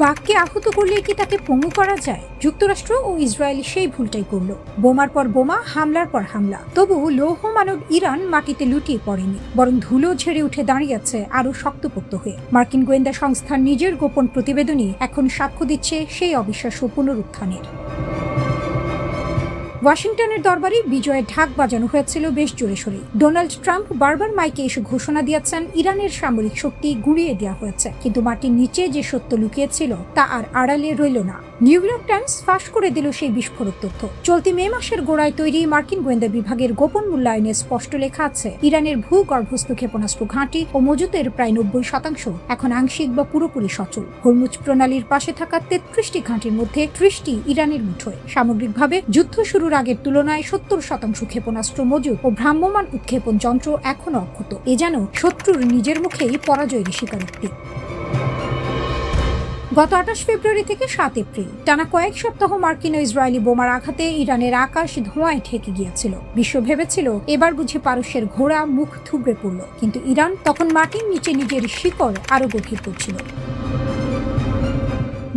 বাঘকে আহত করলে কি তাকে পঙ্গু করা যায়? যুক্তরাষ্ট্র ও ইসরায়েল সেই ভুলটাই করল। বোমার পর বোমা, হামলার পর হামলা। তবু লৌহ মানব ইরান মাটিতে লুটিয়ে পড়েনি, বরং ধুলো ঝেড়ে উঠে দাঁড়িয়ে আছে আরো শক্তপোক্ত হয়ে। মার্কিন গোয়েন্দা সংস্থার নিজের গোপন প্রতিবেদনই এখন সাক্ষ্য দিচ্ছে সেই অবিশ্বাস্য পুনরুত্থানের। ওয়াশিংটনের দরবারে বিজয়ের ঢাক বাজানো হয়েছিল বেশ জোরে সোরে। ডোনাল্ড ট্রাম্প বারবার মাইকে এসে ঘোষণা দিয়েছেন ইরানের সামরিক শক্তি গুঁড়িয়ে দেওয়া হয়েছে, কিন্তু মাটির নিচে যে সত্য লুকিয়েছিল তা আর আড়ালে রইল না। নিউ ইয়র্ক টাইমস ফাঁস করে দিল সেই বিস্ফোরক তথ্য। চলতি মে মাসের গোড়ায় তৈরি মার্কিন গোয়েন্দা বিভাগের গোপন মূল্যায়নে স্পষ্ট লেখা আছে, ইরানের ভূগর্ভস্থ ক্ষেপণাস্ত্র ঘাঁটি ও মজুতের প্রায় 90% এখন আংশিক বা পুরোপুরি সচল। হরমুজ প্রণালীর পাশে থাকা 33টি ঘাঁটির মধ্যে 30টি ইরানের মুঠোয়। সামগ্রিকভাবে যুদ্ধ শুরুর আগের তুলনায় 70% ক্ষেপণাস্ত্র মজুত ও ভ্রাম্যমাণ উৎক্ষেপণ যন্ত্র এখনো অক্ষত। এ যেন শত্রুর নিজের মুখেই পরাজয়ের স্বীকারোক্তি। গত 28 ফেব্রুয়ারি থেকে 7 এপ্রিল টানা কয়েক সপ্তাহ মার্কিন ও ইসরায়েলি বোমার আঘাতে ইরানের আকাশ ধোঁয়ায় ঢেকে গিয়েছিল। বিশ্ব ভেবেছিল এবার বুঝি পারস্যের ঘোড়া মুখ থুবড়ে পড়ল, কিন্তু ইরান তখন মাটির নিচে নিজের শিকড় আরো গভীর করছিল।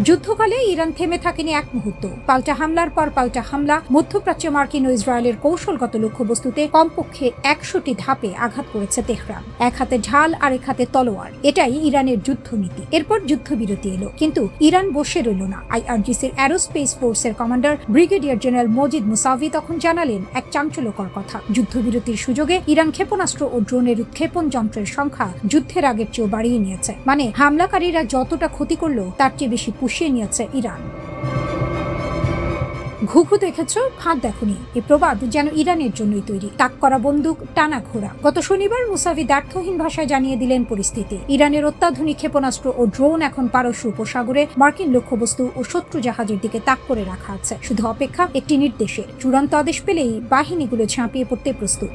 যুদ্ধকালে ইরান থেমে থাকেনি এক মুহূর্ত। পাল্টা হামলার পর পাল্টা হামলা, মধ্যপ্রাচ্যে মার্কিন ও ইসরায়েলের কৌশলগত লক্ষ্যবস্তুতে কমপক্ষে 100টি ধাপে আঘাত করেছে তেহরান। এক হাতে ঢাল, আরেক হাতে তলোয়ার, এটাই ইরানের যুদ্ধনীতি। এরপর যুদ্ধবিরতি এলো, কিন্তু ইরান বসে রইল না। আইআরজিসির অ্যারোস্পেস ফোর্সের commander brigadier general Majid Musavi তখন জানালেন এক চাঞ্চল্যকর কথা। যুদ্ধবিরতির সুযোগে ইরান ক্ষেপণাস্ত্র ও ড্রোনের উৎক্ষেপণ যন্ত্রের সংখ্যা যুদ্ধের আগের চেয়েও বাড়িয়ে নিয়েছে। মানে হামলাকারীরা যতটা ক্ষতি করলো তার চেয়ে বেশি পুষিয়ে নিয়েছে ইরান। ঘুঘু দেখেছো, ফাঁদ দেখোনি, এ প্রবাদ যেন ইরানের জন্যই তৈরি। তাক করা বন্দুক, টানা ঘোড়া। গত শনিবার মুসাভি দ্ব্যর্থহীন ভাষায় জানিয়ে দিলেন পরিস্থিতি। ইরানের অত্যাধুনিক ক্ষেপণাস্ত্র ও ড্রোন এখন পারস্য উপসাগরে মার্কিন লক্ষ্যবস্তু ও শত্রু জাহাজের দিকে তাক করে রাখা আছে, শুধু অপেক্ষা একটি নির্দেশের। চূড়ান্ত আদেশ পেলেই বাহিনীগুলো ঝাঁপিয়ে পড়তে প্রস্তুত।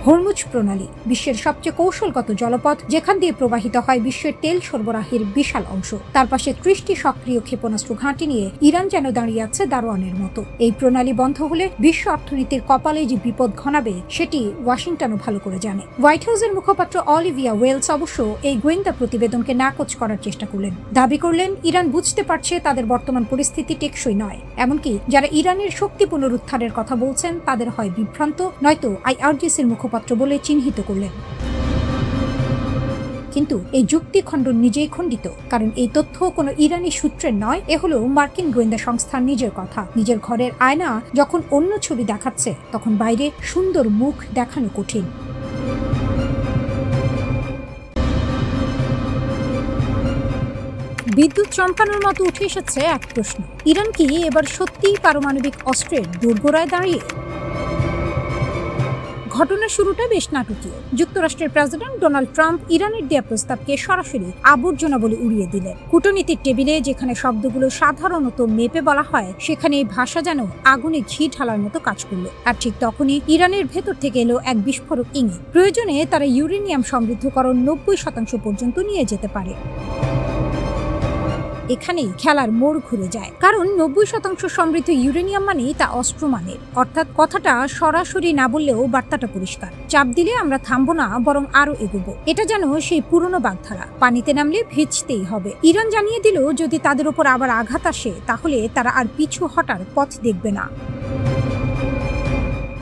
হরমুজ প্রণালী বিশ্বের সবচেয়ে কৌশলগত জলপথ, যেখান দিয়ে প্রবাহিত হয় বিশ্বের তেল সরবরাহের বিশাল অংশ। তার পাশে 30টি সক্রিয় ক্ষেপণাস্ত্র ঘাঁটি নিয়ে ইরান যেন দাঁড়িয়ে আছে দারোয়ানের মতো। এই প্রণালী বন্ধ হলে বিশ্ব অর্থনীতির কপালে যে বিপদ ঘনাবে সেটি ওয়াশিংটনও ভালো করে জানে। হোয়াইট হাউসের মুখপাত্র অলিভিয়া ওয়েলস অবশ্য এই গোয়েন্দা প্রতিবেদনকে নাকচ করার চেষ্টা করলেন। দাবি করলেন ইরান বুঝতে পারছে তাদের বর্তমান পরিস্থিতি টেকসই নয়। এমনকি যারা ইরানের শক্তি পুনরুদ্ধারের কথা বলছেন তাদের হয় বিভ্রান্ত, নয়তো আইআরজিসির মুখপাত্র বলে চিহ্নিত করলেন। কিন্তু এই যুক্তি খণ্ডন নিজেই খণ্ডিত, কারণ এই তথ্য কোনো ইরানি সূত্রের নয়। এ হলো মার্কিন গোয়েন্দা সংস্থার নিজের কথা। নিজের ঘরের আয়না যখন অন্য ছবি দেখাচ্ছে, তখন বাইরে সুন্দর মুখ দেখানো কঠিন। বিদ্যুৎ চমকানোর মতো উঠে এসেছে এক প্রশ্ন, ইরান কি এবার সত্যিই পারমাণবিক অস্ত্রের দোরগোড়ায় দাঁড়িয়ে? ঘটনার শুরুটা বেশ নাটকীয়। যুক্তরাষ্ট্রের প্রেসিডেন্ট ডোনাল্ড ট্রাম্প ইরানের দেয়া প্রস্তাবকে সরাসরি আবর্জনা বলে উড়িয়ে দিলেন। কূটনীতির টেবিলে যেখানে শব্দগুলো সাধারণত মেপে বলা হয়, সেখানে এই ভাষা যেন আগুনে ঘি ঢালার মতো কাজ করলো। আর ঠিক তখনই ইরানের ভেতর থেকে এলো এক বিস্ফোরক ইঙ্গিত। প্রয়োজনে তারা ইউরেনিয়াম সমৃদ্ধকরণ 90% পর্যন্ত নিয়ে যেতে পারে। এখানেই খেলার মোড় ঘুরে যায়, কারণ 90% সমৃদ্ধ ইউরেনিয়াম মানেই তা অস্ত্র মানের। অর্থাৎ কথাটা সরাসরি না বললেও বার্তাটা পরিষ্কার। চাপ দিলে আমরা থামবো না, বরং আরো এগোবো। এটা যেন সেই পুরনো বাগধারা, পানিতে নামলে ভিজতেই হবে। ইরান জানিয়ে দিল যদি তাদের উপর আবার আঘাত আসে, তাহলে তারা আর পিছু হটার পথ দেখবে না।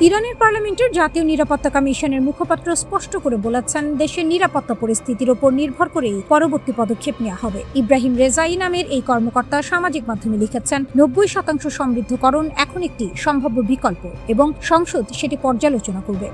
ইরানের পার্লামেন্টের জাতীয় নিরাপত্তা কমিশনের মুখপাত্র স্পষ্ট করে বলেছেন, দেশের নিরাপত্তা পরিস্থিতির উপর নির্ভর করেই পরবর্তী পদক্ষেপ নেওয়া হবে। ইব্রাহিম রেজাই নামের এই কর্মকর্তা সামাজিক মাধ্যমে লিখেছেন, 90% সমৃদ্ধকরণ এখন একটি সম্ভাব্য বিকল্প এবং সংসদ সেটি পর্যালোচনা করবে।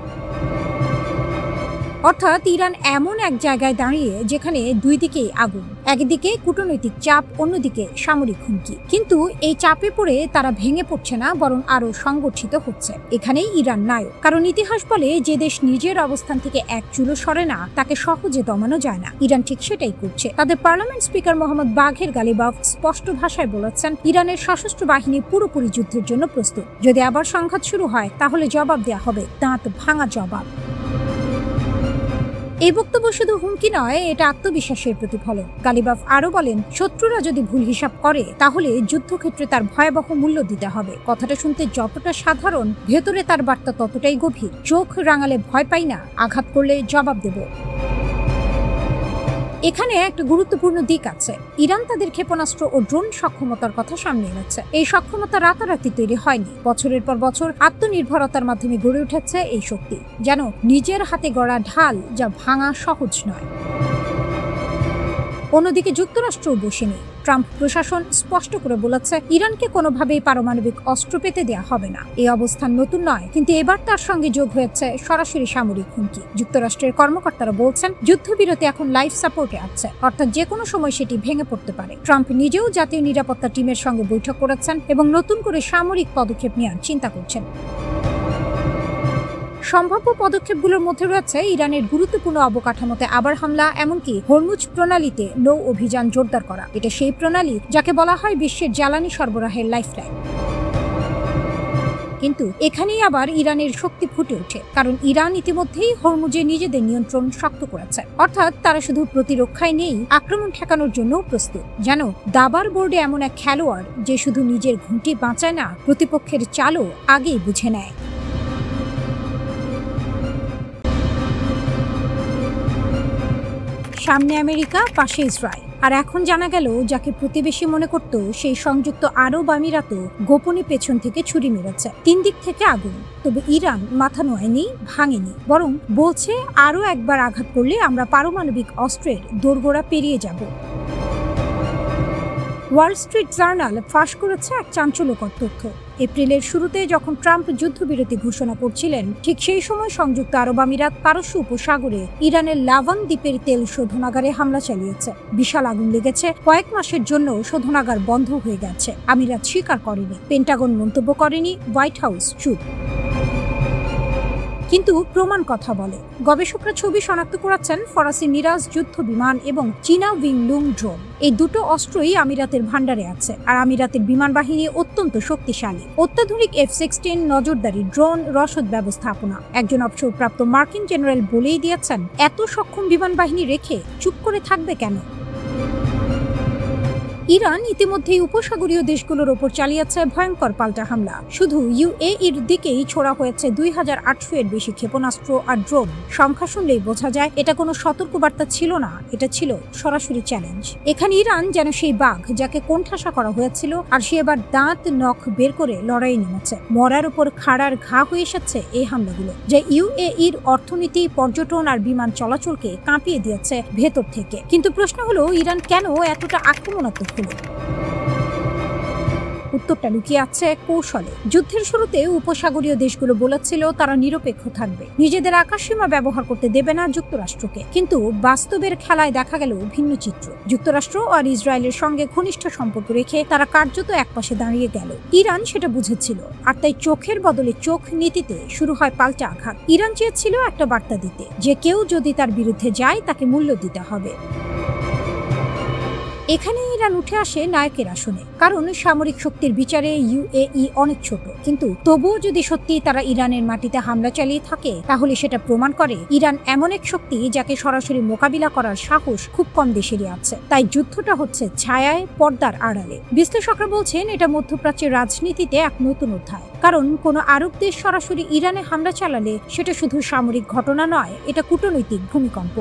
অর্থাৎ ইরান এমন এক জায়গায় দাঁড়িয়ে যেখানে দুই দিকেই আগুন, একদিকে কূটনৈতিক চাপ, অন্যদিকে সামরিক হুমকি। কিন্তু এই চাপে পড়ে তারা ভেঙে পড়ছে না, বরং আরো সংগঠিত হচ্ছে। এখানেই ইরান নায়ক, কারণ ইতিহাস বলে যে দেশ নিজের অবস্থান থেকে এক চুলো সরে না, তাকে সহজে দমানো যায় না। ইরান ঠিক সেটাই করছে। তাদের পার্লামেন্ট স্পিকার মোহাম্মদ বাঘের গালিবাফ স্পষ্ট ভাষায় বলেছেন, ইরানের সশস্ত্র বাহিনী পুরোপুরি যুদ্ধের জন্য প্রস্তুত। যদি আবার সংঘাত শুরু হয়, তাহলে জবাব দেওয়া হবে, দাঁত ভাঙা জবাব। এই বক্তব্য শুধু হুমকি নয়, এটা আত্মবিশ্বাসের প্রতিফলন। গালিবাফ আরো বলেন, শত্রুরা যদি ভুল হিসাব করে, তাহলে যুদ্ধক্ষেত্রে তার ভয়াবহ মূল্য দিতে হবে। কথাটা শুনতে যতটা সাধারণ, ভেতরে তার বার্তা ততটাই গভীর। চোখ রাঙালে ভয় পাই না, আঘাত করলে জবাব দেব। এখানে একটা গুরুত্বপূর্ণ দিক আছে। ইরান তাদের ক্ষেপণাস্ত্র ও ড্রোন সক্ষমতার কথা সামনে এনেছে। এই সক্ষমতা রাতারাতি তৈরি হয়নি, বছরের পর বছর আত্মনির্ভরতার মাধ্যমে গড়ে উঠেছে এই শক্তি, যেন নিজের হাতে গড়া ঢাল যা ভাঙা সহজ নয়। অন্যদিকে যুক্তরাষ্ট্রও বসে নেই। ট্রাম্প প্রশাসন স্পষ্ট করে বলেছে ইরানকে কোনোভাবেই পারমাণবিক অস্ত্র পেতে দেয়া হবে না। এই অবস্থান নতুন নয়, কিন্তু এবার তার সঙ্গে যোগ হয়েছে সরাসরি সামরিক হুমকি। যুক্তরাষ্ট্রের কর্মকর্তারা বলছেন যুদ্ধবিরতি এখন লাইফ সাপোর্টে আছে, অর্থাৎ যে কোনো সময় সেটি ভেঙে পড়তে পারে। ট্রাম্প নিজেও জাতীয় নিরাপত্তা টিমের সঙ্গে বৈঠক করেছেন এবং নতুন করে সামরিক পদক্ষেপ নেওয়ার চিন্তা করছেন। সম্ভাব্য পদক্ষেপগুলোর মধ্যে রয়েছে ইরানের গুরুত্বপূর্ণ অবকাঠামোতে আবার হামলা, এমনকি হরমুজ প্রণালীতে নৌ অভিযান জোরদার করা। এটা সেই প্রণালী যাকে বলা হয় বিশ্বের জ্বালানি সরবরাহের লাইফলাইন। কিন্তু এখানেই আবার ইরানের শক্তি ফুটে ওঠে, কারণ ইরান ইতিমধ্যেই হরমুজে নিজেদের নিয়ন্ত্রণ শক্ত করেছে। অর্থাৎ তারা শুধু প্রতিরক্ষায় নেই, আক্রমণ ঠেকানোর জন্য প্রস্তুত। যেন দাবার বোর্ডে এমন এক খেলোয়াড় যে শুধু নিজের ঘুঁটি বাঁচায় না, প্রতিপক্ষের চালও আগেই বুঝে নেয়। সামনে আমেরিকা, পাশে ইসরায়েল, আর এখন জানা গেল যাকে প্রতিবেশী মনে করত সেই সংযুক্ত আরব আমিরাতও গোপনে পেছন থেকে ছুরি মেরেছে। 3 দিক থেকে আগুন। তবে ইরান মাথা নোয়ায়নি, ভাঙেনি, বরং বলছে আরও একবার আঘাত করলে আমরা পারমাণবিক অস্ত্রের দোরগোড়া পেরিয়ে যাব। ওয়াল স্ট্রিট জার্নাল ফাঁস করেছে এক চাঞ্চল্যকর তথ্য। এপ্রিলের শুরুতে যখন ট্রাম্প যুদ্ধবিরতি ঘোষণা করছিলেন, ঠিক সেই সময় সংযুক্ত আরব আমিরাত পারস্য উপসাগরে ইরানের লাভান দ্বীপের তেল শোধনাগারে হামলা চালিয়েছে। বিশাল আগুন লেগেছে, কয়েক মাসের জন্য শোধনাগার বন্ধ হয়ে গেছে। আমিরাত স্বীকার করেনি, পেন্টাগন মন্তব্য করেনি, হোয়াইট হাউস চুপ। কিন্তু প্রমাণ কথা বলে। গবেষকরা ছবি শনাক্ত করেছেন ফরাসি মিরাজ যুদ্ধ বিমান এবং চীনা উইংলুং ড্রোন। এই দুটো অস্ত্রই আমিরাতের ভান্ডারে আছে, আর আমিরাতের বিমান বাহিনী অত্যন্ত শক্তিশালী। অত্যাধুনিক F-16 নজরদারি ড্রোন, রসদ ব্যবস্থাপনা। একজন অবসরপ্রাপ্ত মার্কিন জেনারেল বলেই দিয়েছেন, এত সক্ষম বিমান বাহিনী রেখে চুপ করে থাকবে কেন? ইরান ইতিমধ্যেই উপসাগরীয় দেশগুলোর ওপর চালিয়েছে ভয়ঙ্কর পাল্টা হামলা। শুধু UAEর দিকেই ছোড়া হয়েছে 2800 এর বেশি ক্ষেপণাস্ত্র আর ড্রোন। সংখ্যা শুনলেই বোঝা যায় এটা কোনো সতর্কবার্তা ছিল না, এটা ছিল সরাসরি চ্যালেঞ্জ। এখানে ইরান যেন সেই বাঘ যাকে কোণঠাসা করা হয়েছিল, আর সে এবার দাঁত নখ বের করে লড়াই নেমেছে। মরার উপর খাড়ার ঘা হয়ে এসেছে এই হামলাগুলো, যা UAEর অর্থনীতি, পর্যটন আর বিমান চলাচলকে কাঁপিয়ে দিয়েছে ভেতর থেকে। কিন্তু প্রশ্ন হলো, ইরান কেন এতটা আক্রমণাত্মক হলো? উত্তরটা লুকিয়ে আছে কৌশলে। যুদ্ধের শুরুতে উপসাগরীয় দেশগুলো বলেছিল তারা নিরপেক্ষ থাকবে, নিজেদের আকাশসীমা ব্যবহার করতে দেবে না যুক্তরাষ্ট্রকে। কিন্তু বাস্তবের খেলায় দেখা গেল ভিন্ন চিত্র। যুক্তরাষ্ট্র আর ইসরায়েলের সঙ্গে ঘনিষ্ঠ সম্পর্ক রেখে তারা কার্যত একপাশে দাঁড়িয়ে গেল। ইরান সেটা বুঝেছিল, আর তাই চোখের বদলে চোখ নীতিতে শুরু হয় পাল্টা আঘাত। ইরান চেয়েছিল একটা বার্তা দিতে, যে কেউ যদি তার বিরুদ্ধে যায় তাকে মূল্য দিতে হবে। এখানে ইরান উঠে আসে নায়কের আসনে, কারণ সামরিক শক্তির বিচারে UAE অনেক ছোট। কিন্তু তবুও যদি সত্যি তারা ইরানের মাটিতে হামলা চালিয়ে থাকে, তাহলে সেটা প্রমাণ করে ইরান এমন এক শক্তি যাকে সরাসরি মোকাবিলা করার সাহস খুব কম দেশেরই আছে। তাই যুদ্ধটা হচ্ছে ছায়ায়, পর্দার আড়ালে। বিশ্লেষকরা বলছেন এটা মধ্যপ্রাচ্যের রাজনীতিতে এক নতুন অধ্যায়, কারণ কোনো আরব দেশ সরাসরি ইরানে হামলা চালালে সেটা শুধু সামরিক ঘটনা নয়, এটা কূটনৈতিক ভূমিকম্প।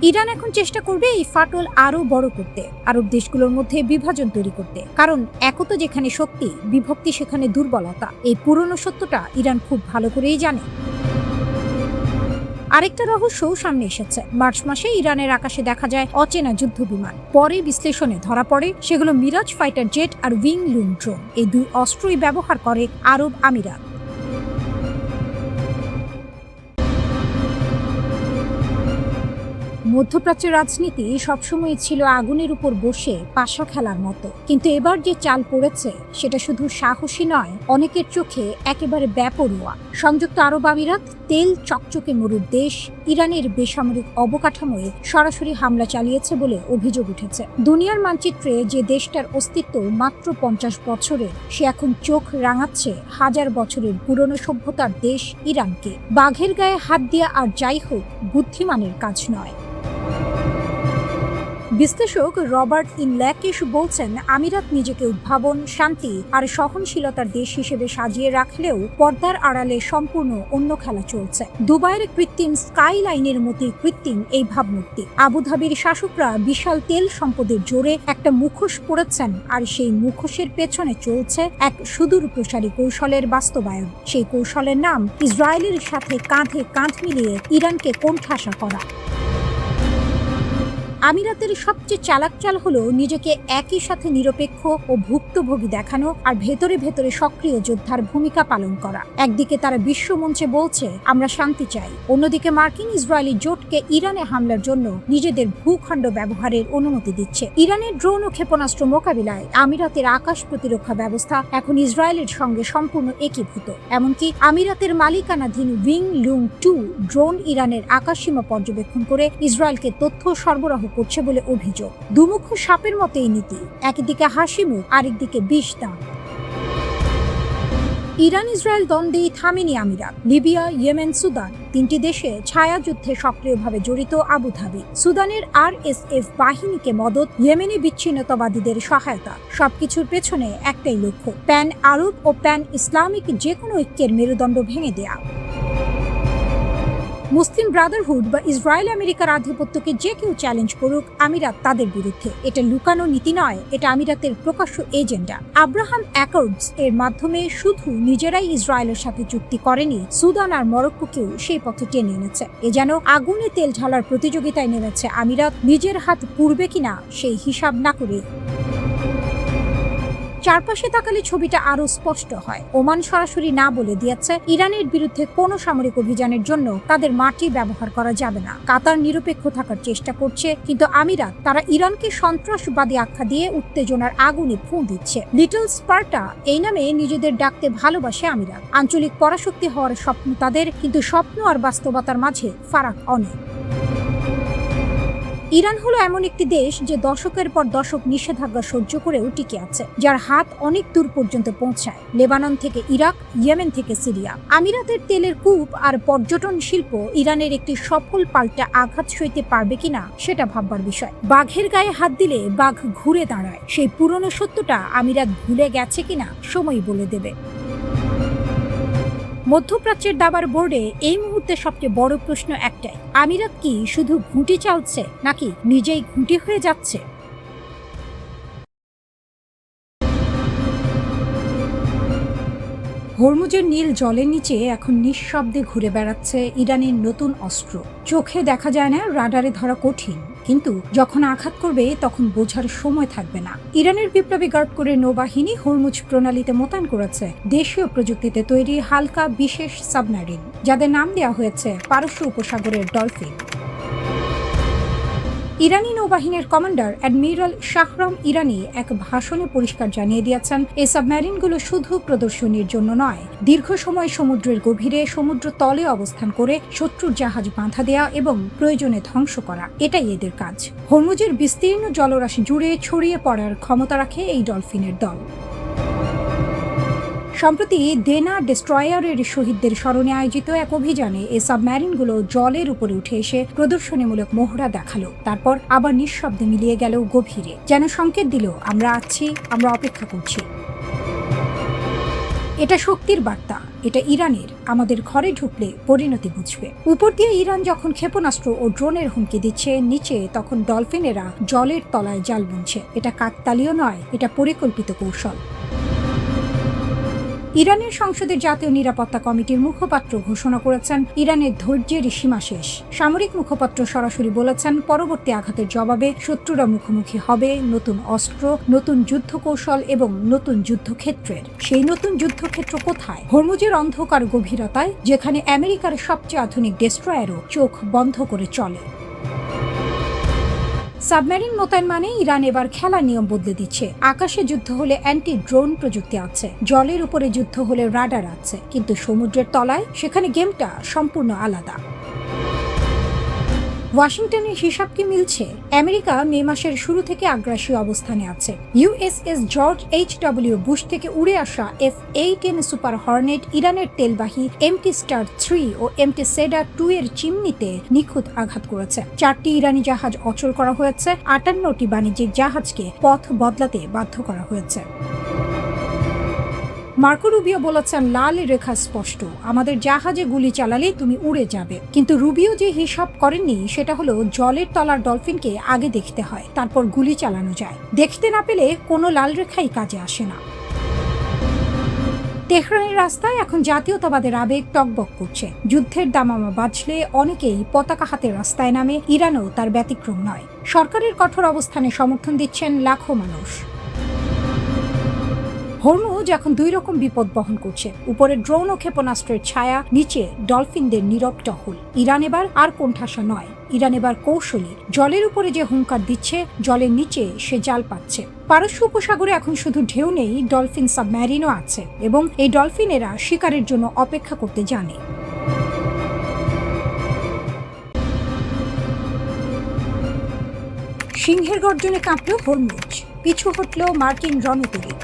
ইরান এখন চেষ্টা করবে এই ফাটল আরো বড় করতে, আরব দেশগুলোর মধ্যে বিভাজন তৈরি করতে। কারণ একত যেখানে শক্তি, বিভক্তি সেখানে দুর্বলতা। এই পুরনো সত্যটা ইরান খুব ভালো করেই জানে। আরেকটা রহস্যও সামনে এসেছে। মার্চ মাসে ইরানের আকাশে দেখা যায় অচেনা যুদ্ধ বিমান। পরে বিশ্লেষণে ধরা পড়ে সেগুলো মিরাজ ফাইটার জেট আর উইংলুং ড্রোন। এই দুই অস্ত্রই ব্যবহার করে আরব আমিরাত। মধ্যপ্রাচ্যের রাজনীতি সবসময় ছিল আগুনের উপর বসে পাশা খেলার মতো, কিন্তু এবার যে চাল পড়েছে সেটা শুধু সাহসী নয়, অনেকের চোখে একেবারে বেপরোয়া। সংযুক্ত আরব আমিরাত, তেল চকচকে মরুর দেশ, ইরানের বেসামরিক অবকাঠামোয় সরাসরি হামলা চালিয়েছে বলে অভিযোগ উঠেছে। দুনিয়ার মানচিত্রে যে দেশটার অস্তিত্ব মাত্র 50 বছরের, সে এখন চোখ রাঙাচ্ছে হাজার বছরের পুরনো সভ্যতার দেশ ইরানকে। বাঘের গায়ে হাত দেয়া আর যাই হোক বুদ্ধিমানের কাজ নয়। বিশ্লেষক রবার্ট ইনল্যাকিশ বলছেন, আমিরাত নিজেকে উদ্ভাবন, শান্তি আর সহনশীলতার দেশ হিসেবে সাজিয়ে রাখলেও পর্দার আড়ালে সম্পূর্ণ অন্য খেলা চলছে। দুবাইয়ের কৃত্রিম স্কাই লাইনের মতোই কৃত্রিম এই ভাবমূর্তি। আবুধাবির শাসকরা বিশাল তেল সম্পদের জোরে একটা মুখোশ পড়েছেন, আর সেই মুখোশের পেছনে চলছে এক সুদূর প্রসারী কৌশলের বাস্তবায়ন। সেই কৌশলের নাম ইসরায়েলের সাথে কাঁধে কাঁধ মিলিয়ে ইরানকে কোণঠাসা করা। আমিরাতের সবচেয়ে চালাক চাল হলো নিজেকে একই সাথে নিরপেক্ষ ও ভুক্তভোগী দেখানো আর ভেতরে ভেতরে সক্রিয় যোদ্ধার ভূমিকা পালন করা। একদিকে তারা বিশ্বমঞ্চে বলছে আমরা শান্তি চাই, অন্যদিকে মার্কিন ইসরায়েলি জোটকে ইরানে হামলার জন্য নিজেদের ভূখণ্ড ব্যবহারের অনুমতি দিচ্ছে। ইরানের ড্রোন ও ক্ষেপণাস্ত্র মোকাবিলায় আমিরাতের আকাশ প্রতিরক্ষা ব্যবস্থা এখন ইসরায়েলের সঙ্গে সম্পূর্ণ একীভূত। এমনকি আমিরাতের মালিকানাধীন উইং লুং 2 ড্রোন ইরানের আকাশসীমা পর্যবেক্ষণ করে ইসরায়েলকে তথ্য সরবরাহ করছে বলে অভিযোগ। দুমুখ সাপের মতো এই নীতি, একদিকে হাসি মুখ, আরেকদিকে বিষ দাঁত। ইরান ইসরায়েল দ্বন্দ্বেই থামেনি আমিরাত। লিবিয়া, ইয়েমেন, সুদান, 3টি দেশে ছায়াযুদ্ধে সক্রিয়ভাবে জড়িত আবুধাবি। সুদানের RSF বাহিনীকে মদত, ইয়েমেনে বিচ্ছিন্নতাবাদীদের সহায়তা, সবকিছুর পেছনে একটাই লক্ষ্য, প্যান আরব ও প্যান ইসলামিক যে কোনো ঐক্যের মেরুদণ্ড ভেঙে দেয়া। মুসলিম ব্রাদারহুড বা ইসরায়েল আমেরিকার আধিপত্যকে যে কেউ চ্যালেঞ্জ করুক, আমিরাত তাদের বিরুদ্ধে। এটা লুকানো নীতি নয়, এটা আমিরাতের প্রকাশ্য এজেন্ডা। আব্রাহাম অ্যাকর্ডস এর মাধ্যমে শুধু নিজেরাই ইসরায়েলের সাথে চুক্তি করেনি, সুদান আর মরক্কোকেও সেই পথে টেনে এনেছে। এ যেন আগুনে তেল ঢালার প্রতিযোগিতায় নেমেছে আমিরাত, নিজের হাত পুড়বে কিনা সেই হিসাব না করে। চারপাশে তাকালে ছবিটা আরো স্পষ্ট হয়। ওমান সরাসরি না বলে দিয়েছে ইরানের বিরুদ্ধে কোনো সামরিক অভিযানের জন্য তাদের মাটি ব্যবহার করা যাবে না। কাতার নিরপেক্ষ থাকার চেষ্টা করছে, কিন্তু আমিরাত তারা ইরানকে সন্ত্রাসবাদী আখ্যা দিয়ে উত্তেজনার আগুনে ফুঁ দিচ্ছে। লিটল স্পার্টা এই নামে নিজেদের ডাকতে ভালোবাসে আমিরাত। আঞ্চলিক পরাশক্তি হওয়ার স্বপ্ন তাদের, কিন্তু স্বপ্ন আর বাস্তবতার মাঝে ফারাক অনেক। ইরান হলো এমন একটি দেশ যে দশকের পর দশক নিষেধাজ্ঞা সহ্য করেও টিকে আছে, যার হাত অনেক দূর পর্যন্ত পৌঁছায়, লেবানন থেকে ইরাক, ইয়েমেন থেকে সিরিয়া। আমিরাতের তেলের কূপ আর পর্যটন শিল্প ইরানের একটি সফল পাল্টা আঘাত সইতে পারবে কিনা সেটা ভাববার বিষয়। বাঘের গায়ে হাত দিলে বাঘ ঘুরে দাঁড়ায়, সেই পুরনো সত্যটা আমিরাত ভুলে গেছে কিনা সময় বলে দেবে। মধ্যপ্রাচ্যের দাবার বোর্ডে এই মুহূর্তে সবচেয়ে বড় প্রশ্ন একটাই, আমিরাত কি শুধু ঘুঁটি চালছে নাকি নিজেই ঘুঁটি হয়ে যাচ্ছে? হরমুজের নীল জলের নিচে এখন নিঃশব্দে ঘুরে বেড়াচ্ছে ইরানের নতুন অস্ত্র। চোখে দেখা যায় না, রাডারে ধরা কঠিন, কিন্তু যখন আঘাত করবে তখন বোঝার সময় থাকবে না। ইরানের বিপ্লবী গার্ড করে নৌবাহিনী হরমুজ প্রণালীতে মোতায়েন করেছে দেশীয় প্রযুক্তিতে তৈরি হালকা বিশেষ সাবমেরিন, যাদের নাম দেওয়া হয়েছে পারস্য উপসাগরের ডলফিন। ইরানি নৌবাহিনীর কমান্ডার অ্যাডমিরাল শাহরাম ইরানি এক ভাষণে পরিষ্কার জানিয়ে দিয়েছেন, এই সাবমেরিনগুলো শুধু প্রদর্শনীর জন্য নয়, দীর্ঘ সময় সমুদ্রের গভীরে সমুদ্র তলে অবস্থান করে শত্রুর জাহাজ বাঁধা দেয়া এবং প্রয়োজনে ধ্বংস করা, এটাই এদের কাজ। হরমুজের বিস্তীর্ণ জলরাশি জুড়ে ছড়িয়ে পড়ার ক্ষমতা রাখে এই ডলফিনের দল। সম্প্রতি দেনা ডেস্ট্রয়ারের শহীদদের স্মরণে আয়োজিত এক অভিযানে এই সাবমেরিনগুলো জলের উপরে উঠে এসে প্রদর্শনীমূলক মহড়া দেখালো, তারপর আবার নিঃশব্দে মিলিয়ে গেল গভীরে, যেন সংকেত দিল আমরা আছি, আমরা অপেক্ষা করছি। এটা শক্তির বার্তা, এটা ইরানের, আমাদের ঘরে ঢুকলে পরিণতি বুঝবে। উপর দিয়ে ইরান যখন ক্ষেপণাস্ত্র ও ড্রোনের হুমকি দিচ্ছে, নিচে তখন ডলফিনেরা জলের তলায় জাল বুনছে। এটা কাকতালীয় নয়, এটা পরিকল্পিত কৌশল। ইরানের সংসদের জাতীয় নিরাপত্তা কমিটির মুখপাত্র ঘোষণা করেছেন, ইরানের ধৈর্যের সীমা শেষ। সামরিক মুখপাত্র সরাসরি বলেছেন, পরবর্তী আঘাতের জবাবে শত্রুরা মুখোমুখি হবে নতুন অস্ত্র, নতুন যুদ্ধ কৌশল এবং নতুন যুদ্ধক্ষেত্রের। সেই নতুন যুদ্ধক্ষেত্র কোথায়? হরমুজের অন্ধকার গভীরতায়, যেখানে আমেরিকার সবচেয়ে আধুনিক ডেস্ট্রয়ারও চোখ বন্ধ করে চলে। সাবমেরিন মোতায়েন মানে ইরান এবার খেলার নিয়ম বদলে দিচ্ছে। আকাশে যুদ্ধ হলে অ্যান্টি ড্রোন প্রযুক্তি আছে, জলের উপরে যুদ্ধ হলে রাডার আছে, কিন্তু সমুদ্রের তলায় সেখানে গেমটা সম্পূর্ণ আলাদা। ওয়াশিংটনের হিসাব কি মিলছে? আমেরিকা মে মাসের শুরু থেকে আগ্রাসী অবস্থানে আছে। USS George HW. বুশ থেকে উড়ে আসা F-18 সুপার হর্নেট ইরানের তেলবাহী এমটি স্টার 3 ও এমটি সেডার 2 এর চিমনিতে নিখুঁত আঘাত করেছে। 4টি ইরানি জাহাজ অচল করা হয়েছে, 58টি বাণিজ্যিক জাহাজকে পথ বদলাতে বাধ্য করা হয়েছে। মার্কো রুবিও বলেছেন, লাল রেখা স্পষ্ট, আমাদের জাহাজে গুলি চালালে তুমি উড়ে যাবে। কিন্তু রুবিও যে হিসাব করেননি সেটা হলো জলের তলার ডলফিনকে আগে দেখতে হয়, তারপর গুলি চালানো যায়। দেখতে না পেলে কোনো লাল রেখাই কাজে আসে না। তেহরানের রাস্তায় এখন জাতীয়তাবাদের আবেগ টকবক করছে। যুদ্ধের দামামা বাজলে অনেকেই পতাকা হাতে রাস্তায় নামে, ইরানও তার ব্যতিক্রম নয়। সরকারের কঠোর অবস্থানে সমর্থন দিচ্ছেন লাখো মানুষ। হরমুজ এখন দুই রকম বিপদ বহন করছে, উপরে ড্রোন ও ক্ষেপণাস্ত্রের ছায়া, নিচে ডলফিনদের নীরব টহল। ইরান এবার আর কোণঠাসা নয়, ইরান এবার কৌশলী। জলের উপরে যে হুঙ্কার দিচ্ছে, জলের নিচে সে জাল পাচ্ছে। পারস্য উপসাগরে এখন শুধু ঢেউ নেই, ডলফিন সাবমেরিনও আছে, এবং এই ডলফিনেরা শিকারের জন্য অপেক্ষা করতে জানে। সিংহের গর্জনে কাঁপল হরমুজ, পিছু হটল মার্কিন রণতরী।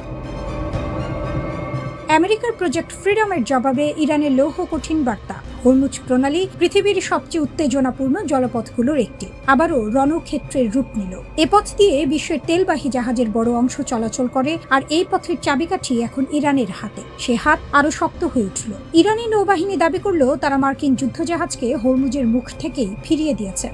আমেরিকার প্রজেক্ট ফ্রিডমের জবাবে ইরানের লৌহ কঠিন বার্তা, হরমুজ প্রণালী পৃথিবীর সবচেয়ে উত্তেজনাপূর্ণ জলপথগুলোর একটি, আবারও রণক্ষেত্রের রূপ নিল। এ পথ দিয়ে বিশ্বের তেলবাহী জাহাজের বড় অংশ চলাচল করে, আর এই পথের চাবিকাঠি এখন ইরানের হাতে। সে হাত আরো শক্ত হয়ে উঠল। ইরানি নৌবাহিনী দাবি করল তারা মার্কিন যুদ্ধজাহাজকে হরমুজের মুখ থেকেই ফিরিয়ে দিয়েছে।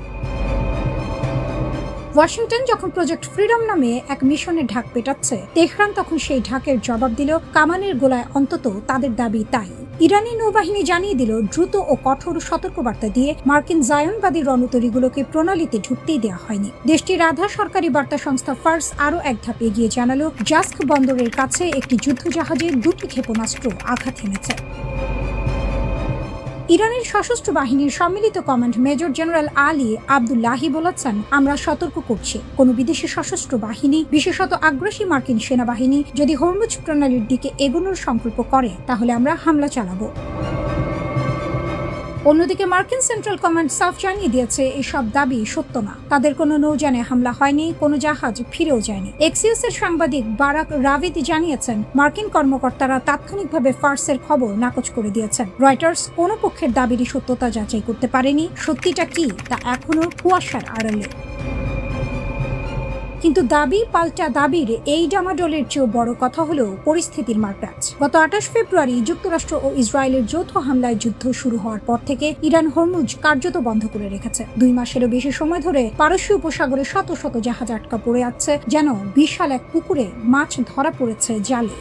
ওয়াশিংটন যখন প্রজেক্ট ফ্রিডম নামে এক মিশনের ঢাক পেটাচ্ছে, তেহরান তখন সেই ঢাকের জবাব দিল কামানের গোলায়। অন্তত তাদের দাবি তাই। ইরানি নৌবাহিনী জানিয়ে দিল দ্রুত ও কঠোর সতর্কবার্তা দিয়ে মার্কিন জায়নবাদী রণতরীগুলোকে প্রণালীতে ঢুকতেই দেওয়া হয়নি। দেশটির আধা সরকারি বার্তা সংস্থা ফার্স আরও এক ধাপ এগিয়ে জানালো, জাস্ক বন্দরের কাছে একটি যুদ্ধজাহাজে 2টি ক্ষেপণাস্ত্র আঘাত এনেছে। ইরানের সশস্ত্র বাহিনীর সম্মিলিত command major general Ali Abdullahi বলেছেন, আমরা সতর্ক করছি, কোনো বিদেশি সশস্ত্র বাহিনী, বিশেষত আগ্রাসী মার্কিন সেনাবাহিনী যদি হরমুজ প্রণালীর দিকে এগোনোর সংকল্প করে, তাহলে আমরা হামলা চালাবো। অন্যদিকে মার্কিন সেন্ট্রাল কমান্ড সাফ জানিয়ে দিয়েছে এসব দাবি সত্য না। তাদের কোনো নৌযানে হামলা হয়নি, কোনো জাহাজ ফিরেও যায়নি। এক্সিওসের সাংবাদিক বারাক রাভিদ জানিয়েছেন, মার্কিন কর্মকর্তারা তাৎক্ষণিকভাবে ফার্সের খবর নাকচ করে দিয়েছেন। রয়টার্স কোনো পক্ষের দাবিরই সত্যতা যাচাই করতে পারেনি। সত্যিটা কি তা এখনো কুয়াশার আড়ালে। কিন্তু দাবি পাল্টা দাবির এই ডামাডোলের চেয়েও বড় কথা হলো পরিস্থিতির মারপ্যাচ। গত 28 ফেব্রুয়ারি যুক্তরাষ্ট্র ও ইসরায়েলের যৌথ হামলায় যুদ্ধ শুরু হওয়ার পর থেকে ইরান হরমুজ কার্যত বন্ধ করে রেখেছে। 2 মাসেরও বেশি সময় ধরে পারস্য উপসাগরে শত শত জাহাজ আটকা পড়ে আছে, যেন বিশাল এক পুকুরে মাছ ধরা পড়েছে জালে।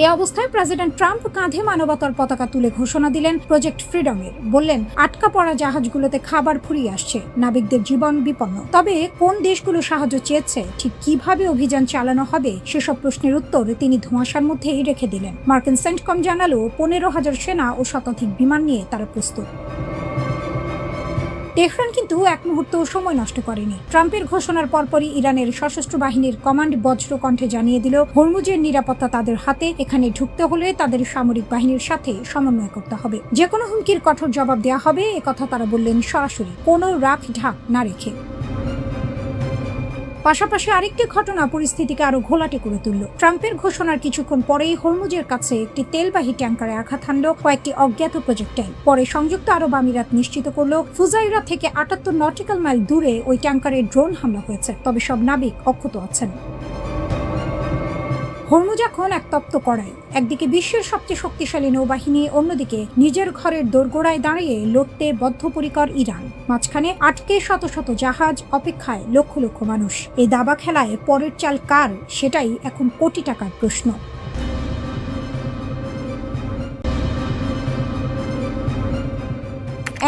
এ অবস্থায় প্রেসিডেন্ট ট্রাম্প কাঁধে মানবতার পতাকা তুলে ঘোষণা দিলেন প্রজেক্ট ফ্রিডমের। বললেন, আটকা পড়া জাহাজগুলোতে খাবার ফুরিয়ে আসছে, নাবিকদের জীবন বিপন্ন। তবে কোন দেশগুলো সাহায্য চেয়েছে, ঠিক কিভাবে অভিযান চালানো হবে, সেসব প্রশ্নের উত্তর তিনি ধোঁয়াশার মধ্যেই রেখে দিলেন। মার্কিন সেন্টকম জানালো 15,000 সেনা ও শতাধিক বিমান নিয়ে তারা প্রস্তুত। তেহরান কিন্তু এক মুহূর্ত সময় নষ্ট করেনি। ট্রাম্পের ঘোষণার পরপরই ইরানের সশস্ত্র বাহিনীর কমান্ড বজ্র কণ্ঠে জানিয়ে দিল, হরমুজের নিরাপত্তা তাদের হাতে। এখানে ঢুকতে হলে তাদের সামরিক বাহিনীর সাথে সমন্বয় করতে হবে। যে কোনো হুমকির কঠোর জবাব দেওয়া হবে, একথা তারা বললেন সরাসরি, কোনো রাখ ঢাক না রেখে। পাশাপাশি আরেকটি ঘটনা পরিস্থিতিকে আরো ঘোলাটে করে তুলল। ট্রাম্পের ঘোষণার কিছুক্ষণ পরেই হরমুজের কাছে একটি তেলবাহী ট্যাঙ্কারে আঘাত হানল কয়েকটি অজ্ঞাত প্রজেক্টাইল। পরে সংযুক্ত আরব আমিরাত নিশ্চিত করল, ফুজাইরা থেকে 78 নটিক্যাল মাইল দূরে ওই ট্যাঙ্কারে ড্রোন হামলা হয়েছে। তবে সব নাবিক অক্ষত আছেন। হরমুজ এখন এক তপ্ত কড়াই। একদিকে বিশ্বের সবচেয়ে শক্তিশালী নৌবাহিনী, অন্যদিকে নিজের ঘরের দোরগোড়ায় দাঁড়িয়ে লড়তে বদ্ধপরিকর ইরান। মাঝখানে আটকে শত শত জাহাজ, অপেক্ষায় লক্ষ লক্ষ মানুষ। এই দাবা খেলায় পরের চাল কার, সেটাই এখন কোটি টাকার প্রশ্ন।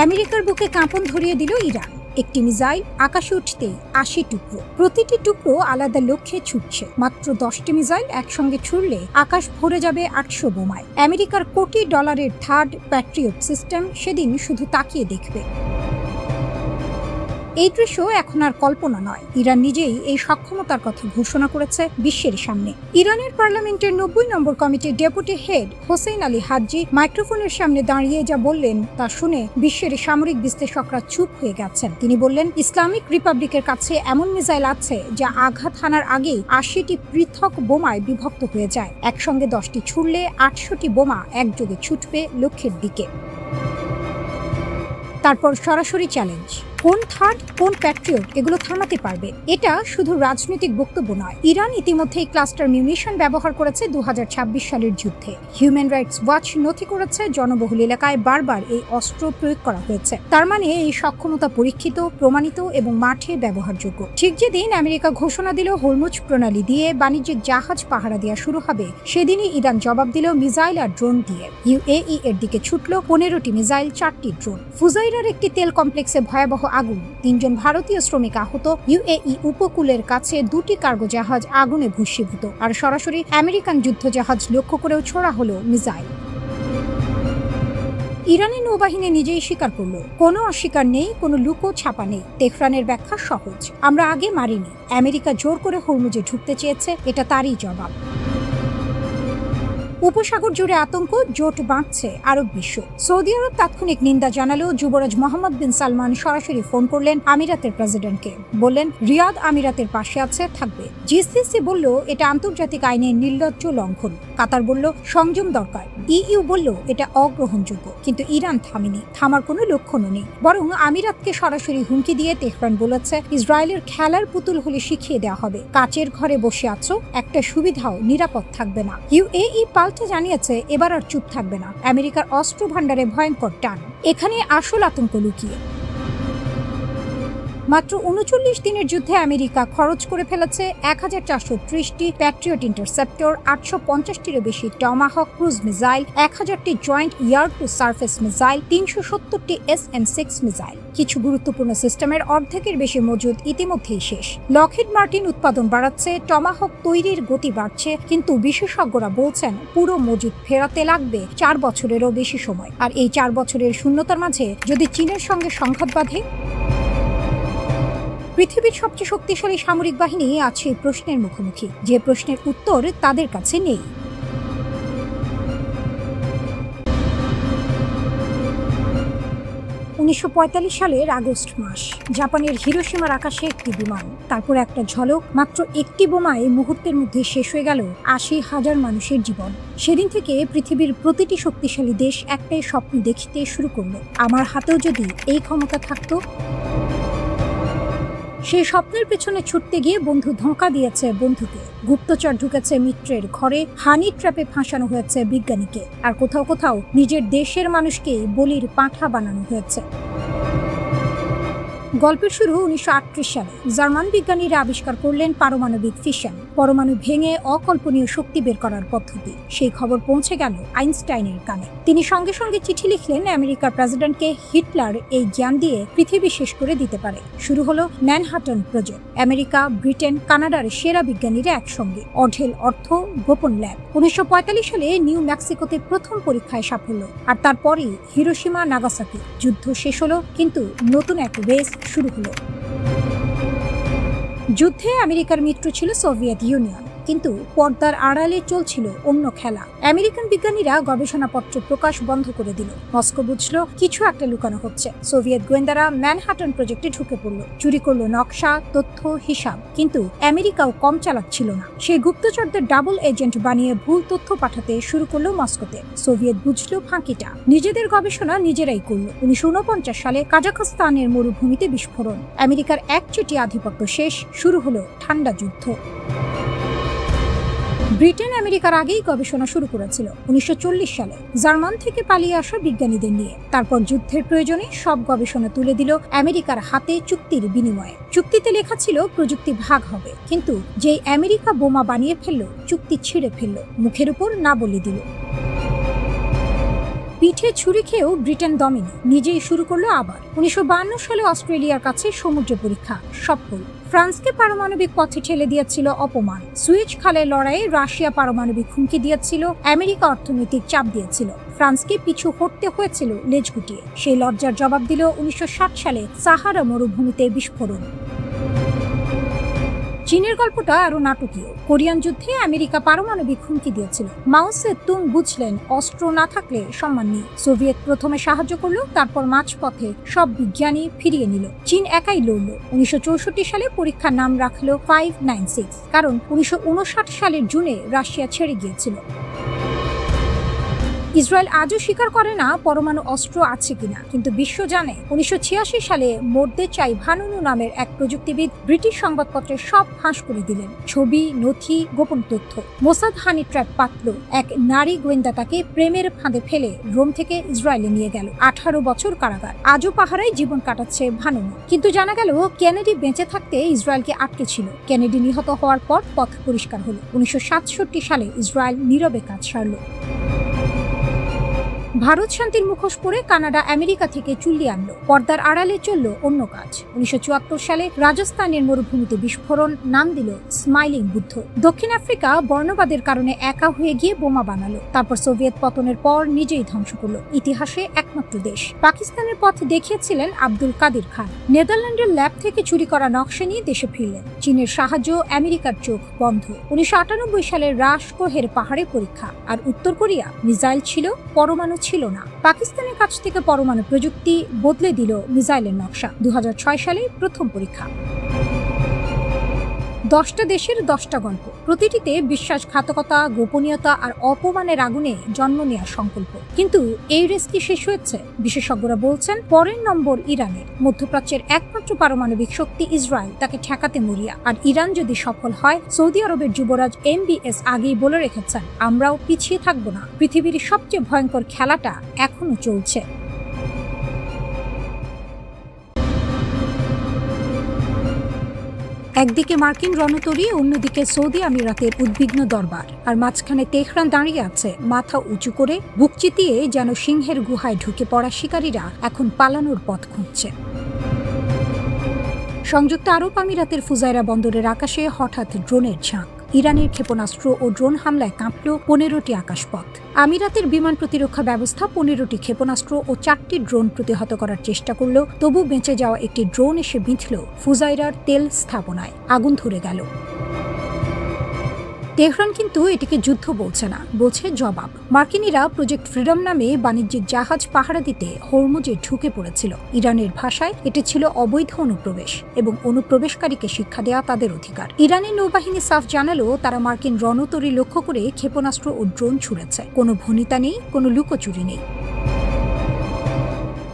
আমেরিকার বুকে কাঁপন ধরিয়ে দিল ইরান। একটি মিসাইল আকাশে উঠতেই 80 টুকরো, প্রতিটি টুকরো আলাদা লক্ষ্যে ছুটছে। মাত্র 10টি মিসাইল একসঙ্গে ছুড়লে আকাশ ভরে যাবে 800 বোমায়। আমেরিকার কোটি ডলারের থার্ড প্যাট্রিয়ট সিস্টেম সেদিন শুধু তাকিয়ে দেখবে। এই দৃশ্য এখন আর কল্পনা নয়, ইরান নিজেই এই সক্ষমতার কথা ঘোষণা করেছে বিশ্বের সামনে। ইরানের পার্লামেন্টের 90 নম্বর কমিটির deputy head Hussein Ali Hajji মাইক্রোফোনের সামনে দাঁড়িয়ে যা বললেন তা শুনে বিশ্বের সামরিক বিশ্লেষকরা চুপ হয়ে গেছেন। তিনি বললেন, ইসলামিক রিপাবলিকের কাছে এমন মিসাইল আছে যা আঘাত হানার আগেই 80টি পৃথক বোমায় বিভক্ত হয়ে যায়। একসঙ্গে 10টি ছুড়লে 800টি বোমা একযোগে ছুটবে লক্ষ্যের দিকে। তারপর সরাসরি চ্যালেঞ্জ, কোন থার্ড কোন প্যাট্রিয়ট এগুলো থামাতে পারবে? এটা শুধু রাজনৈতিক বক্তব্য নয়। ইরান ইতিমধ্যেই ক্লাস্টার মিউনিশন ব্যবহার করেছে 2026 সালের যুদ্ধে। হিউম্যান রাইটস ওয়াচ নথি করেছে জনবহুল এলাকায় বারবার এই অস্ত্র প্রয়োগ করা হয়েছে। তার মানে এই সক্ষমতা পরীক্ষিত, প্রমাণিত এবং মাঠে ব্যবহারযোগ্য। ঠিক যেদিন আমেরিকা ঘোষণা দিল হরমুজ প্রণালী দিয়ে বাণিজ্যিক জাহাজ পাহারা দেওয়া শুরু হবে, সেদিনই ইরান জবাব দিল মিসাইল আর ড্রোন দিয়ে। ইউএই এর দিকে ছুটল 15টি মিসাইল, 4টি ড্রোন। ফুজাইরার একটি তেল কমপ্লেক্সে ভয়াবহ আগুন, 3 জন ভারতীয় শ্রমিক আহত। ইউএই উপকূলের কাছে 2টি কার্গো জাহাজ আগুনে ভস্মীভূত। আর সরাসরি আমেরিকান যুদ্ধজাহাজ লক্ষ্য করেও ছোড়া হলো মিসাইল। ইরানের নৌবাহিনী নিজেই স্বীকার করল, কোনো অস্বীকার নেই, কোনো লুকো ছাপা নেই। তেহরানের ব্যাখ্যা সহজ, আমরা আগে মারিনি, আমেরিকা জোর করে হরমুজে ঢুকতে চেয়েছে, এটা তারই জবাব। উপসাগর জুড়ে আতঙ্ক, জোট বাঁধছে আরব বিশ্ব। সৌদি আরব তাৎক্ষণিক নিন্দা জানালেও যুবরাজ মোহাম্মদ বিন সালমান সরাসরি ফোন করলেন আমিরাতের প্রেসিডেন্টকে, বললেন রিয়াদ আমিরাতের পাশে আছে, থাকবে। জিসিসি বলল এটা আন্তর্জাতিক আইনের নির্লজ্জ লঙ্ঘন। কাতার বলল সংযম দরকার। ইইউ বলল এটা অগ্রহণযোগ্য। কিন্তু ইরান থামেনি, থামার কোনো লক্ষণও নেই। বরং আমিরাতকে সরাসরি হুমকি দিয়ে তেহরান বলেছে, ইসরায়েলের খেলার পুতুল হলে শিখিয়ে দেওয়া হবে। কাচের ঘরে বসে আছো, একটা সুবিধাও নিরাপদ থাকবে না। ইউএই পাল্টে জানিয়েছে এবার আর চুপ থাকবে না। আমেরিকার অস্ত্র ভান্ডারে ভয়ঙ্কর টান, এখানে আসল আতঙ্ক লুকিয়ে। মাত্র 39 দিনের যুদ্ধে আমেরিকা খরচ করে ফেলেছে 1430টি প্যাট্রিয়ট ইন্টারসেপ্টর, 850টিরও বেশি টমাহক ক্রুজ মিসাইল, 1000টি joint air to surface missile, 370টি SM-6 মিসাইল। কিছু গুরুত্বপূর্ণ সিস্টেমের অর্ধেকের বেশি মজুদ ইতিমধ্যেই শেষ। লকহিড মার্টিন উৎপাদন বাড়াচ্ছে, টমাহক তৈরির গতি বাড়ছে, কিন্তু বিশেষজ্ঞরা বলছেন পুরো মজুদ ফেরাতে লাগবে 4 বছরেরও বেশি সময়। আর এই 4 বছরের শূন্যতার মাঝে যদি চীনের সঙ্গে সংঘাত বাঁধে? পৃথিবীর সবচেয়ে শক্তিশালী সামরিক বাহিনী আছে প্রশ্নের মুখোমুখি, যে প্রশ্নের উত্তর তাদের কাছে নেই। 1945 সালের আগস্ট মাস, জাপানের হিরোশিমার আকাশে একটি বিমান, তারপর একটা ঝলক, মাত্র একটি বোমায় মুহূর্তের মধ্যে শেষ হয়ে গেল 80,000 মানুষের জীবন। সেদিন থেকে পৃথিবীর প্রতিটি শক্তিশালী দেশ একটাই স্বপ্ন দেখতে শুরু করলো, আমার হাতেও যদি এই ক্ষমতা থাকতো। সেই স্বপ্নের পেছনে ছুটতে গিয়ে বন্ধু ধোঁকা দিয়েছে বন্ধুকে, গুপ্তচর ঢুকেছে মিত্রের ঘরে, হানি ট্র্যাপে ফাঁসানো হয়েছে বিজ্ঞানীকে, আর কোথাও কোথাও নিজের দেশের মানুষকেই বলির পাঁঠা বানানো হয়েছে। গল্পের শুরু 1938 সালে। জার্মান বিজ্ঞানীরা আবিষ্কার করলেন পারমাণবিক ফিশন, পরমাণু ভেঙে অকল্পনীয় শক্তি বের করার পদ্ধতি। সেই খবর পৌঁছে গেল আইনস্টাইনের কানে। তিনি সঙ্গে সঙ্গে চিঠি লিখলেন আমেরিকার প্রেসিডেন্টকে, হিটলার এই জ্ঞান দিয়ে পৃথিবী শেষ করে দিতে পারে। শুরু হলো ম্যানহাটন প্রজেক্ট। আমেরিকা, ব্রিটেন, কানাডার সেরা বিজ্ঞানীরা একসঙ্গে, অঢেল অর্থ, গোপন ল্যাব। 1945 সালে নিউ মেক্সিকোতে প্রথম পরীক্ষায় সাফল্য, আর তারপরই হিরোশিমা, নাগাসাকি। যুদ্ধ শেষ হলো, কিন্তু নতুন এক রেস শুরু হলো। যুদ্ধে আমেরিকার মিত্র ছিল সোভিয়েত ইউনিয়ন, কিন্তু পর্দার আড়ালে চলছিল অন্য খেলা। আমেরিকান বিজ্ঞানীরা গবেষণাপত্র প্রকাশ বন্ধ করে দিল। মস্কো বুঝলো কিছু একটা লুকানো হচ্ছে। সোভিয়েত গোয়েন্দারা ম্যানহাটন প্রজেক্টে ঢুকে পড়ল, চুরি করলো নকশা, তথ্য, হিসাব। কিন্তু আমেরিকাও কম চালাক ছিল না। সেই গুপ্তচরদের ডাবল এজেন্ট বানিয়ে ভুল তথ্য পাঠাতে শুরু করলো মস্কোতে। সোভিয়েত বুঝলো ফাঁকিটা, নিজেদের গবেষণা নিজেরাই করলো। 1949 সালে কাজাখস্তানের মরুভূমিতে বিস্ফোরণ, আমেরিকার একচেটিয়া আধিপত্য শেষ, শুরু হলো ঠান্ডা যুদ্ধ। ব্রিটেন আমেরিকার আগেই গবেষণা শুরু করেছিল 1940 সালে, জার্মান থেকে পালিয়ে আসা বিজ্ঞানীদের নিয়ে। তারপর যুদ্ধের প্রয়োজনে সব গবেষণা তুলে দিল আমেরিকার হাতে চুক্তির বিনিময়ে। চুক্তিতে লেখা ছিল প্রযুক্তি ভাগ হবে, কিন্তু যেই আমেরিকা বোমা বানিয়ে ফেললো, চুক্তি ছিঁড়ে ফেললো, মুখের উপর না বলে দিল। পিঠে ছুরি খেয়েও ব্রিটেন দমেনি, নিজেই শুরু করলো আবার। 1952 সালে অস্ট্রেলিয়ার কাছে সমুদ্র পরীক্ষা সফল। ফ্রান্সকে পারমাণবিক পথে ঠেলে দিয়েছিল অপমান। সুয়েজ খালের লড়াইয়ে রাশিয়া পারমাণবিক হুমকি দিয়েছিল, আমেরিকা অর্থনৈতিক চাপ দিয়েছিল। ফ্রান্সকে পিছু হটতে হয়েছিল লেজ গুটিয়ে। সেই লজ্জার জবাব দিল 1960 সালে সাহারা মরুভূমিতে বিস্ফোরণ। চীনের গল্পটা আরো নাটকীয়। কোরিয়ান যুদ্ধে আমেরিকা পারমাণবিক হুমকি দিয়েছিল। মাও সেতুং বুঝলেন অস্ত্র না থাকলে সম্মান নেই। সোভিয়েত প্রথমে সাহায্য করলো, তারপর মাঝপথে সব বিজ্ঞানী ফিরিয়ে নিল। চীন একাই লড়ল। 1964 সালে পরীক্ষার নাম রাখলো 596, কারণ 1959 সালের জুনে রাশিয়া ছেড়ে গিয়েছিল। ইসরায়েল আজও স্বীকার করে না পরমাণু অস্ত্র আছে কিনা, কিন্তু বিশ্ব জানে। 1986 সালে মোর্দেচাই ভানুনু নামের এক প্রযুক্তিবিদ ব্রিটিশ সংবাদপত্রে সব ফাঁস করে দিলেন। ছবি, নথি, গোপন তথ্য। মোসাদ হানি ট্র্যাপ পাতল। এক নারী গোয়েন্দা তাকে প্রেমের ফাঁদে ফেলে রোম থেকে ইসরায়েলে নিয়ে গেল। 18 বছর কারাগার। আজও পাহারায় জীবন কাটাচ্ছে ভানুনু। কিন্তু জানা গেল কেনেডি বেঁচে থাকতে ইসরায়েলকে আটকে ছিল। কেনেডি নিহত হওয়ার পর পথ পরিষ্কার হলো। 1967 সালে ইসরায়েল নীরবে কাজ সারল। ভারত শান্তির মুখোশ পরে কানাডা আমেরিকা থেকে চুল্লি আনলো। পর্দার আড়ালে চলল অন্য কাজ। 1974 সালে রাজস্থানের মরুভূমিতে বিস্ফোরণ, নাম দিল স্মাইলিং বুদ্ধ। দক্ষিণ আফ্রিকা বর্ণবাদের কারণে একা হয়ে গিয়ে বোমা বানালো। তারপর সোভিয়েত পতনের পর নিজেই ধ্বংস করলো। ইতিহাসে একমাত্র দেশ। পাকিস্তানের পথ দেখিয়েছিলেন আব্দুল কাদির খান। নেদারল্যান্ডের ল্যাব থেকে চুরি করা নকশা নিয়ে দেশে ফিরলেন। চীনের সাহায্য, আমেরিকার চোখ বন্ধ। 1998 সালে রাশকোহের পাহাড়ে পরীক্ষা। আর উত্তর কোরিয়া মিসাইল ছিল, পরমাণু ছিল না। পাকিস্তানের কাছ থেকে পরমাণু প্রযুক্তি বদলে দিল মিসাইলের নকশা। 2006 সালে প্রথম পরীক্ষা। 10টা দেশের 10টা গল্প। প্রতিটিতে বিশ্বাসঘাতকতা, গোপনীয়তা আর অপমানের আগুনে জন্ম নেওয়ার সংকল্প। কিন্তু এই রেস কি শেষ হয়েছে? বিশেষজ্ঞরা বলছেন পরের নম্বর ইরানের। মধ্যপ্রাচ্যের একমাত্র পারমাণবিক শক্তি ইসরায়েল তাকে ঠেকাতে মরিয়া। আর ইরান যদি সফল হয়, সৌদি আরবের যুবরাজ MBS আগেই বলে রেখেছেন, আমরাও পিছিয়ে থাকবো না। পৃথিবীর সবচেয়ে ভয়ঙ্কর খেলাটা এখনো চলছে। একদিকে মার্কিন রণতরী, অন্যদিকে সৌদি আমিরাতের উদ্বিগ্ন দরবার। আর মাঝখানে তেহরান দাঁড়িয়ে আছে মাথা উঁচু করে, বুক চিতিয়ে, যেন সিংহের গুহায় ঢুকে পড়া শিকারীরা এখন পালানোর পথ খুঁজছে। সংযুক্ত আরব আমিরাতের ফুজাইরা বন্দরের আকাশে হঠাৎ ড্রোনের ঝাঁক। ইরানের ক্ষেপণাস্ত্র ও ড্রোন হামলায় কাঁপল 15টি আকাশপথ। আমিরাতের বিমান প্রতিরক্ষা ব্যবস্থা 15টি ক্ষেপণাস্ত্র ও 4টি ড্রোন প্রতিহত করার চেষ্টা করল। তবু বেঁচে যাওয়া একটি ড্রোন এসে বিঁধল ফুজাইরার তেল স্থাপনায়। আগুন ধরে গেল। তেহরান কিন্তু এটিকে যুদ্ধ বলছে না, বলছে জবাব। মার্কিনীরা প্রজেক্ট ফ্রিডম নামে বাণিজ্যিক জাহাজ পাহারা দিতে হরমুজে ঢুকে পড়েছিল। ইরানের ভাষায় এটি ছিল অবৈধ অনুপ্রবেশ এবং অনুপ্রবেশকারীকে শিক্ষা দেওয়া তাদের অধিকার। ইরানের নৌবাহিনী সাফ জানালো তারা মার্কিন রণতরী লক্ষ্য করে ক্ষেপণাস্ত্র ও ড্রোন ছুড়েছে। কোনো ভনিতা নেই, কোনো লুকোচুরি নেই।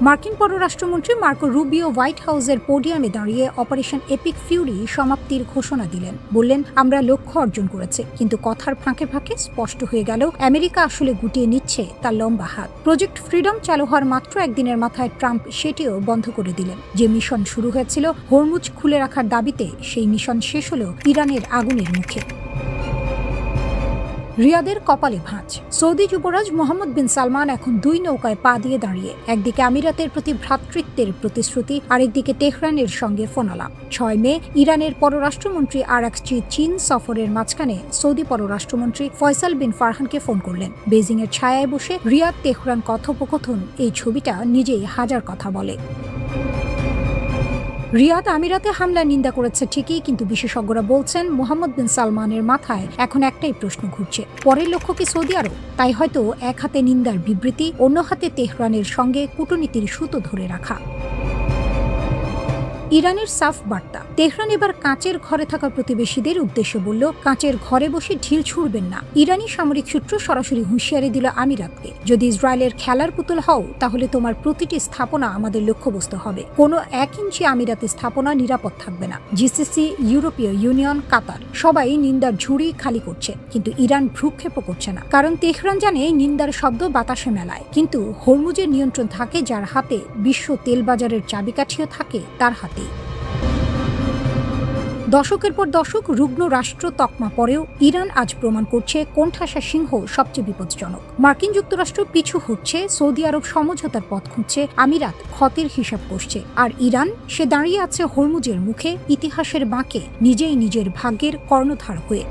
মার্কিন পররাষ্ট্রমন্ত্রী মার্কো রুবিও হোয়াইট হাউসের পোডিয়ামে দাঁড়িয়ে অপারেশন এপিক ফিউরি সমাপ্তির ঘোষণা দিলেন। বললেন, আমরা লক্ষ্য অর্জন করেছি। কিন্তু কথার ফাঁকে ফাঁকে স্পষ্ট হয়ে গেল আমেরিকা আসলে গুটিয়ে নিচ্ছে তার লম্বা হাত। প্রজেক্ট ফ্রিডম চালু হওয়ার মাত্র একদিনের মাথায় ট্রাম্প সেটিও বন্ধ করে দিলেন। যে মিশন শুরু হয়েছিল হরমুজ খুলে রাখার দাবিতে, সেই মিশন শেষ হল ইরানের আগুনের মুখে। রিয়াদের কপালে ভাঁজ। সৌদি যুবরাজ মোহাম্মদ বিন সালমান এখন 2 নৌকায় পা দিয়ে দাঁড়িয়ে। একদিকে আমিরাতের প্রতি ভ্রাতৃত্বের প্রতিশ্রুতি, আরেকদিকে তেহরানের সঙ্গে ফোনালাপ। 6 মে ইরানের পররাষ্ট্রমন্ত্রী আরাকচি চীন সফরের মাঝখানে সৌদি পররাষ্ট্রমন্ত্রী ফয়সাল বিন ফারহানকে ফোন করলেন। বেজিংয়ের ছায়ায় বসে রিয়াদ তেহরান কথোপকথন, এই ছবিটা নিজেই হাজার কথা বলে। রিয়াদ আমিরাতে হামলা নিন্দা করেছে ঠিকই, কিন্তু বিশেষজ্ঞরা বলছেন মোহাম্মদ বিন সালমানের মাথায় এখন একটাই প্রশ্ন ঘুরছে, পরের লক্ষ্য কি সৌদি আরব? তাই হয়তো এক হাতে নিন্দার বিবৃতি, অন্য হাতে তেহরানের সঙ্গে কূটনীতির সুতো ধরে রাখা। ইরানের সাফ বার্তা। তেহরান এবার কাঁচের ঘরে থাকা প্রতিবেশীদের উদ্দেশ্যে বলল, কাঁচের ঘরে বসে ঢিল ছুড়বেন না। ইরানি সামরিক সূত্র সরাসরি হুঁশিয়ারি দিল আমিরাতকে, যদি ইসরায়েলের খেলার পুতুল হও, তাহলে তোমার প্রতিটি স্থাপনা আমাদের লক্ষ্যবস্তু হবে। কোনো 1 ইঞ্চি আমিরাতি স্থাপনা নিরাপদ থাকবে না। জিসিসি, ইউরোপীয় ইউনিয়ন, কাতার সবাই নিন্দার ঝুড়ি খালি করছে, কিন্তু ইরান ভ্রুক্ষেপও করছে না। কারণ তেহরান জানে নিন্দার শব্দ বাতাসে মেলায়, কিন্তু হরমুজের নিয়ন্ত্রণ থাকে যার হাতে, বিশ্ব তেল বাজারের চাবিকাঠিও থাকে তার হাতে। দশকের পর দশক রুগ্ন রাষ্ট্র তকমা পরেও ইরান আজ প্রমাণ করছে কোণঠাসা সিংহ সবচেয়ে বিপজ্জনক। মার্কিন যুক্তরাষ্ট্র পিছু হচ্ছে, সৌদি আরব সমঝোতার পথ খুঁজছে, আমিরাত ক্ষতের হিসাব করছে, আর ইরান সে দাঁড়িয়ে আছে হরমুজের মুখে, ইতিহাসের বাঁকে, নিজেই নিজের ভাগ্যের কর্ণধার হয়ে।